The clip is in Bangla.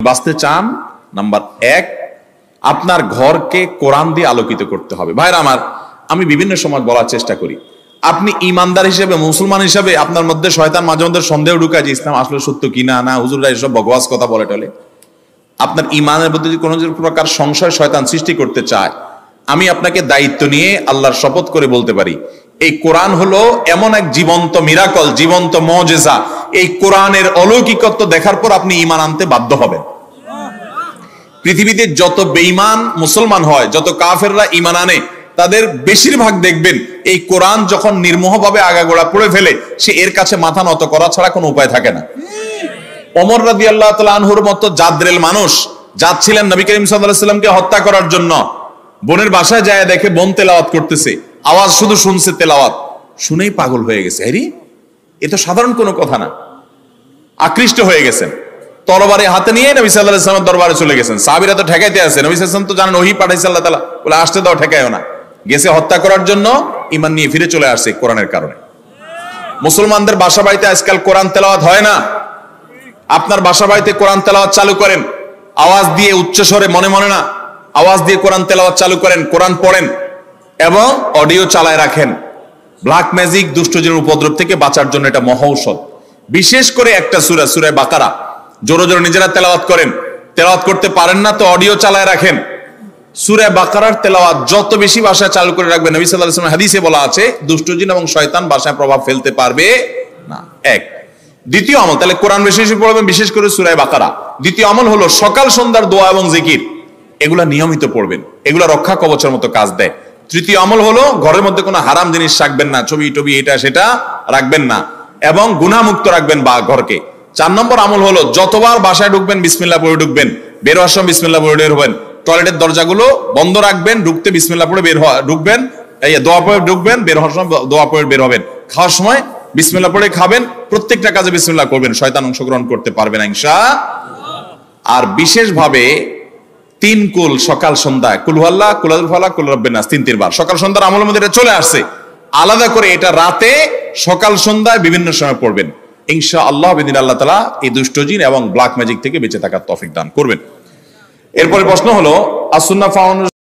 বাঁচতে চান, নাম্বার 1, আপনার ঘরকে কোরআন দিয়ে আলোকিত করতে হবে। ভাইরা আমার, আমি বিভিন্ন সময় বলার চেষ্টা করি, আপনি ইমানদার হিসেবে, মুসলমান হিসেবে আপনার মধ্যে শয়তান মাঝে মধ্যে সন্দেহ ঢুকায় যে ইসলাম আসলে সত্য কিনা, না হুজুররা এসব বকওয়াস কথা বলে টলে। আপনার ইমানের মধ্যে যদি কোনো প্রকার সংশয় শয়তান সৃষ্টি করতে চায়, আমি আপনাকে দায়িত্ব নিয়ে আল্লাহর শপথ করে বলতে পারি, এই কোরআন হলো এমন এক জীবন্ত মিরাকল, জীবন্ত মুজিজা। এই কোরআনের অলৌকিকত্ব দেখার পর আপনি ঈমান আনতে বাধ্য হবেন। পৃথিবীতে যত বেঈমান মুসলমান হয়, যত কাফেররা ঈমান আনে, তাদের বেশিরভাগ দেখবেন এই কোরআন যখন নির্মোহভাবে আগাগোড়া পড়ে ফেলে, সে এর কাছে মাথা নত করা ছাড়া কোনো উপায় থাকে না। ওমর রাদিয়াল্লাহু তাআলা আনহুর মতো জাদ্রেল মানুষ যাচ্ছিলেন নবী করিম সাল্লাল্লাহু আলাইহি ওয়াসাল্লামকে হত্যা করার জন্য, বোনের বাসায় যায় দেখে বোন তেলাওয়াত করতেছে, আওয়াজ শুধু শুনছে, তেলাওয়াত শুনেই পাগল হয়ে গেছে। আরে এ তো সাধারণ কোনো কথা না, আকৃষ্ট হয়ে গেছেন। তরবারি হাতে নিয়ে নবী সাল্লাল্লাহু আলাইহি ওয়াসাল্লামের দরবারে চলে গেছেন। সাহাবীরা তো ঠেকাইতে আছে, নবী সাল্লাল্লাহু আলাইহি ওয়াসাল্লাম তো জানেন ওহী পাঠাইছে আল্লাহ তাআলা, বলে আসতে দাও, ঠেকায়ও না। গেছে হত্যা করার জন্য, ঈমান নিয়ে ফিরে চলে আসছে কোরআনের কারণে। মুসলমানদের বাসা বাড়িতে আজকাল কোরআন তেলাওয়াত হয় না। আপনার বাসা বাড়িতে কোরআন তেলাওয়াত চালু করেন, আওয়াজ দিয়ে, উচ্চ স্বরে, মনে মনে না, আওয়াজ দিয়ে কোরআন তেলাওয়াত চালু করেন, কোরআন পড়েন এবং অডিও চালায় রাখেন। ব্ল্যাক ম্যাজিক, দুষ্টজিনের উপদ্রব থেকে বাঁচার জন্য এটা মহৌষধ। বিশেষ করে একটা সূরা, সূরা বাকারা জোরে জোরে নিজেরা তেলাওয়াত করেন। তেলাওয়াত করতে পারেন না তো অডিও চালায় রাখেন। সূরা বাকারার তেলাওয়াত যত বেশি ভাষায় চালু করে রাখবেন, নবী সাল্লাল্লাহু আলাইহি ওয়াসাল্লাম হাদিসে বলা আছে, দুষ্টজিন এবং শয়তান ভাষায় প্রভাব ফেলতে পারবে না। এক। দ্বিতীয় আমল, তাহলে কোরআন বেশি বেশি পড়বেন, বিশেষ করে সূরা বাকারা। দ্বিতীয় আমল হলো সকাল সন্ধ্যার দোয়া এবং জিকির, এগুলা নিয়মিত পড়বেন, এগুলা রক্ষা কবচের মতো কাজ দেয়। তৃতীয় আমল হলো ঘরের মধ্যে কোনো হারাম জিনিস রাখবেন না, ছবি টবি এটা সেটা রাখবেন না, এবং গুনাহমুক্ত রাখবেন বা ঘরকে। 4 নম্বর আমল হলো যতবার বাসায় ঢুকবেন বিসমিল্লাহ পড়ে ঢুকবেন, বের হওয়ার সময় বিসমিল্লাহ পড়ে বের হবেন। টয়লেটের দরজাগুলো বন্ধ রাখবেন, ঢুকতে বিসমিল্লাহ পড়ে বের ঢুকবেন, এই দোয়া পড়ে ঢুকবেন, বের হওয়ার সময় দোয়া পড়ে বের হবেন। খাওয়ার সময় বিসমিল্লাহ পড়ে খাবেন, প্রত্যেকটা কাজে বিসমিল্লাহ করবেন, শয়তান অংশগ্রহণ করতে পারবে না ইনশাআল্লাহ। আর বিশেষভাবে 3 কুল সকাল সন্ধ্যায়, কুল হুয়াল্লাহ, কুল আযুল ফালাক, কুল রাব্বিন নাস, 3 বার সকাল সন্ধ্যার আমলের মধ্যে এটা চলে আসছে। আলাদা করে এটা রাতে, সকাল সন্ধ্যায় বিভিন্ন সময় পড়বেন ইনশাআল্লাহ। বিদিন আল্লাহ তাআলা এই দুষ্টজিন এবং ব্ল্যাক ম্যাজিক থেকে বেঁচে থাকার তৌফিক দান করবেন। এরপরে প্রশ্ন হলো, আস-সুন্নাহ ফাউন্ডেশন